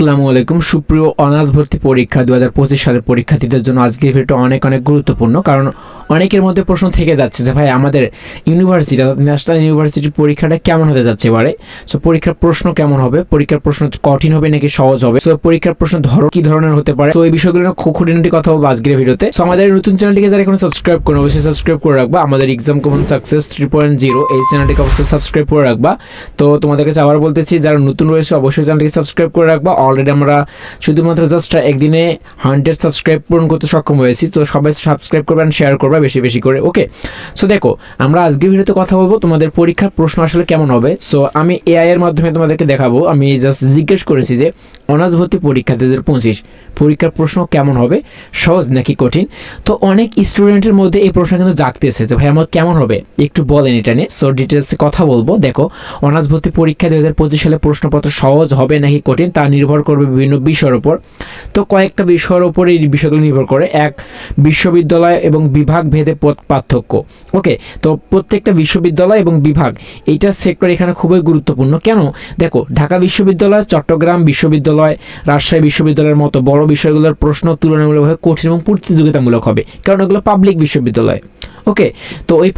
আসসালামু আলাইকুম সুপ্রিয় অনার্স ভর্তি পরীক্ষা 2025 সালের পরীক্ষার্থীদের জন্য আজকের ভিডিওটা অনেক গুরুত্বপূর্ণ। কারণ অনেকের মধ্যে প্রশ্ন থেকে যাচ্ছে যে ভাই আমাদের ইউনিভার্সিটি ন্যাশনাল ইউনিভার্সিটির পরীক্ষাটা কেমন হতে যাচ্ছে এবারে। সো পরীক্ষার প্রশ্ন কেমন হবে, পরীক্ষার প্রশ্ন কঠিন হবে নাকি সহজ হবে, সো পরীক্ষার প্রশ্ন কি ধরনের হতে পারে, তো এই বিষয়গুলো নিয়ে খুঁটিনাটি কথা বলবো আজকের ভিডিওতে। সো আমাদের নতুন চ্যানেলটিকে যারা এখন সাবস্ক্রাইব করুন অবশ্যই সাবস্ক্রাইব করে রাখবা। আমাদের এক্সাম কমন সাকসেস 3.0 এই চ্যানেলটিকে অবশ্যই সাবস্ক্রাইব করে রাখবা। তো তোমাদের কাছে আবার বলতেছি যারা নতুন রয়েছে অবশ্যই চ্যানেলটিকে সাবস্ক্রাইব করে রাখবা। অলরেডি আমরা শুধুমাত্র জাস্ট একদিনে 100 সাবস্ক্রাইব পূরণ করতে সক্ষম হয়েছি। তো সবাই সাবস্ক্রাইব করবেন, শেয়ার করবা বেশি বেশি করে। ওকে, সো দেখো আমরা আজকে ভিডিওতে কথা বলবো তোমাদের পরীক্ষার প্রশ্ন আসলে কেমন হবে। সো আমি এআই এর মাধ্যমে তোমাদেরকে দেখাবো। আমি জাস্ট জিজ্ঞেস করেছি যে অনার্স ভর্তি পরীক্ষা 2025 পরীক্ষার প্রশ্ন কেমন হবে, সহজ নাকি কঠিন। তো অনেক স্টুডেন্টের মধ্যে এই প্রশ্ন কিন্তু জাগতেছে যে ভাই আমার কেমন হবে, একটু বলেন এটা নিয়ে। সো ডিটেলসে কথা বলবো। দেখো অনার্স ভর্তি পরীক্ষা 2025 সালে প্রশ্নপত্র সহজ হবে নাকি কঠিন তা নির্ভর করবে বিভিন্ন বিষয়ের উপর। তো কয়েকটা বিষয়ের উপর এই বিষয়গুলো নির্ভর করে। এক, বিশ্ববিদ্যালয় এবং বিভাগ ভেদে পার্থক্য। ওকে, তো প্রত্যেকটা বিশ্ববিদ্যালয় এবং বিভাগ এইটা সেক্টর এখানে খুবই গুরুত্বপূর্ণ। কেন, দেখো ঢাকা বিশ্ববিদ্যালয়, চট্টগ্রাম বিশ্ববিদ্যালয়, রাজশাহী বিশ্ববিদ্যালয়ের মতো বড় বিষয়গুলোর প্রশ্ন তুলনামূলকভাবে কঠিন এবং প্রতিযোগিতামূলক হবে, কারণ ওগুলো পাবলিক বিশ্ববিদ্যালয়। ওকে, তো ওই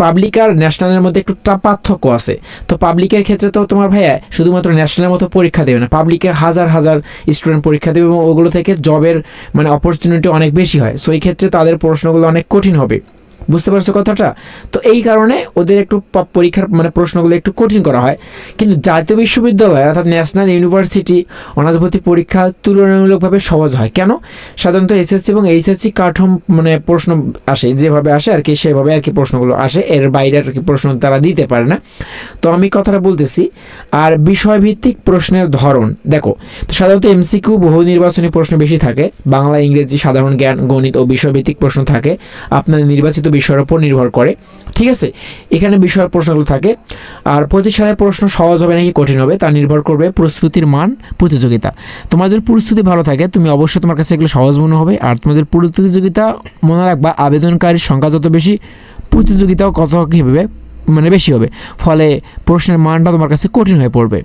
পাবলিক আর ন্যাশনালের মধ্যে একটু পার্থক্য আছে। তো পাবলিকের ক্ষেত্রে তো তোমার ভাইয়া শুধুমাত্র ন্যাশনালের মতো পরীক্ষা দেবে না, পাবলিকে হাজার হাজার স্টুডেন্ট পরীক্ষা দেবে এবং ওগুলো থেকে জবের অপরচুনিটি অনেক বেশি হয়। সো এই ক্ষেত্রে তাদের প্রশ্নগুলো অনেক কঠিন হবে। বুঝতে পারছো কথাটা? তো এই কারণে ওদের একটু পরীক্ষার প্রশ্নগুলো একটু কঠিন করা হয়। কিন্তু জাতীয় বিশ্ববিদ্যালয় অর্থাৎ ন্যাশনাল ইউনিভার্সিটি অনার্স ভর্তি পরীক্ষা তুলনামূলকভাবে সহজ হয়। কেন, সাধারণত এসএসসি এবং এইচএসসি কাঠম প্রশ্ন আসে যেভাবে আসে আর কি, সেভাবে আর কি প্রশ্নগুলো আসে, এর বাইরে আর কি প্রশ্ন তারা দিতে পারে না। তো আমি কথাটা বলতেছি। আর বিষয়ভিত্তিক প্রশ্নের ধরন দেখো, তো সাধারণত এমসিকিউ বহু নির্বাচনী প্রশ্ন বেশি থাকে, বাংলা ইংরেজি সাধারণ জ্ঞান গণিত ও বিষয়ভিত্তিক প্রশ্ন থাকে, আপনার নির্বাচিত বিষয়ের উপর নির্ভর করে। ঠিক আছে, এখানে বিষয়ের প্রশ্নগুলো থাকে। আর প্রতি সালের প্রশ্ন সহজ হবে নাকি কঠিন হবে তা নির্ভর করবে প্রস্তুতির মান, প্রতিযোগিতা। তোমাদের প্রস্তুতি ভালো থাকে তুমি অবশ্যই তোমার কাছে এগুলো সহজ মনে হবে। আর তোমাদের প্রতিযোগিতা মনে রাখবা, আবেদনকারীর সংখ্যা যত বেশি প্রতিযোগিতাও কত কীভাবে বেশি হবে, ফলে প্রশ্নের মানটা তোমার কাছে কঠিন হয়ে পড়বে।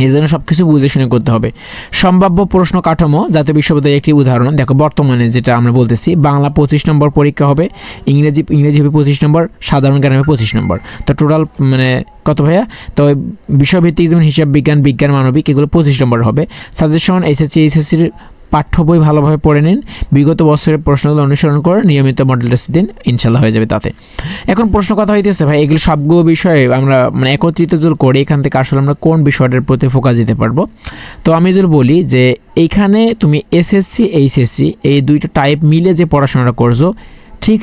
এই জন্য সব কিছু বুঝে শুনে করতে হবে। সম্ভাব্য প্রশ্ন কাঠামো জাতীয় বিশ্ববিদ্যালয়ের একটি উদাহরণ দেখো, বর্তমানে যেটা আমরা বলতেছি, বাংলা 25 নম্বর পরীক্ষা হবে, ইংরেজি হবে 25 নম্বর, সাধারণ জ্ঞান হবে 25 নম্বর। তো টোটাল কত ভাইয়া? তো বিষয়ভিত্তিক যেমন হিসাব বিজ্ঞান, বিজ্ঞান মানবিক এগুলো 25 নম্বর হবে। সাজেশন এইচএসসির পাঠ্য বই ভালোভাবে পড়ে নিন, বিগত বছরের প্রশ্নগুলো অনুসরণ করে নিয়মিত মডেল টেস্ট দিন, ইনশাল্লাহ হয়ে যাবে তাতে। এখন প্রশ্ন কথা হইতেছে ভাই এগুলো সবগুলো বিষয়ে আমরা একত্রিত জোর করে এখান থেকে আসলে আমরা কোন বিষয়টার প্রতি ফোকাস দিতে পারবো। তো আমি যদি বলি যে এইখানে তুমি এসএসসি এইচএসসি এই দুইটা টাইপ মিলে যে পড়াশোনাটা করছো ঠিক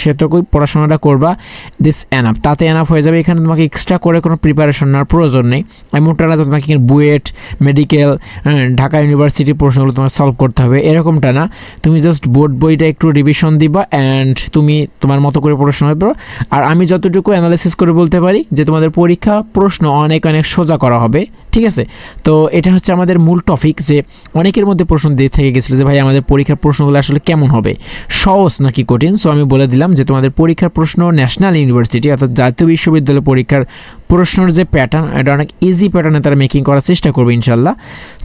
সেটুকুই পড়াশোনাটা করবা, দিস এনাফ, তাতে এনাফ হয়ে যাবে। এখানে তোমাকে এক্সট্রা করে কোনো প্রিপারেশন নেওয়ার প্রয়োজন নেই। এমনটা না তোমাকে বুয়েট, মেডিকেল, ঢাকা ইউনিভার্সিটির প্রশ্নগুলো তোমার সলভ করতে হবে, এরকমটা না। তুমি জাস্ট বোর্ড বইটা একটু রিভিশন দিবা অ্যান্ড তুমি তোমার মতো করে পড়াশোনা হবে। আর আমি যতটুকু অ্যানালাইসিস করে বলতে পারি যে তোমাদের পরীক্ষা প্রশ্ন অনেক সোজা করা হবে। ঠিক আছে, তো এটা হচ্ছে আমাদের মূল টপিক। যে অনেকের মধ্যে প্রশ্ন দিয়ে থেকে গেছিলো যে ভাই আমাদের পরীক্ষার প্রশ্নগুলো আসলে কেমন হবে, সহজ নাকি কঠিন। সো আমি বলে দিলাম যে তোমাদের পরীক্ষার প্রশ্ন ন্যাশনাল ইউনিভার্সিটি অর্থাৎ জাতীয় বিশ্ববিদ্যালয় পরীক্ষার প্রশ্নের যে প্যাটার্ন এটা অনেক ইজি প্যাটার্নে তারা মেকিং করার চেষ্টা করবে ইনশাল্লাহ।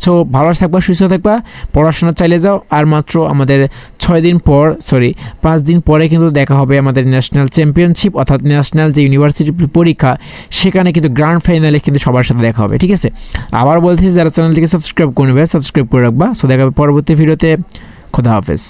সো ভালো থাকবা, সুস্থ থাকবা, পড়াশোনা চালিয়ে যাও। আর মাত্র আমাদের 5 দিন পরে কিন্তু দেখা হবে আমাদের ন্যাশনাল চ্যাম্পিয়নশিপ অর্থাৎ ন্যাশনাল যে ইউনিভার্সিটি পরীক্ষা, সেখানে কিন্তু গ্র্যান্ড ফাইনালে কিন্তু সবার সাথে দেখা হবে। ঠিক আছে, আবার বলতেছি যারা চ্যানেলটিকে সাবস্ক্রাইব করে নেবে সাবস্ক্রাইব করে রাখবা। সো দেখা হবে পরবর্তী ভিডিওতে। খোদা হাফেজ।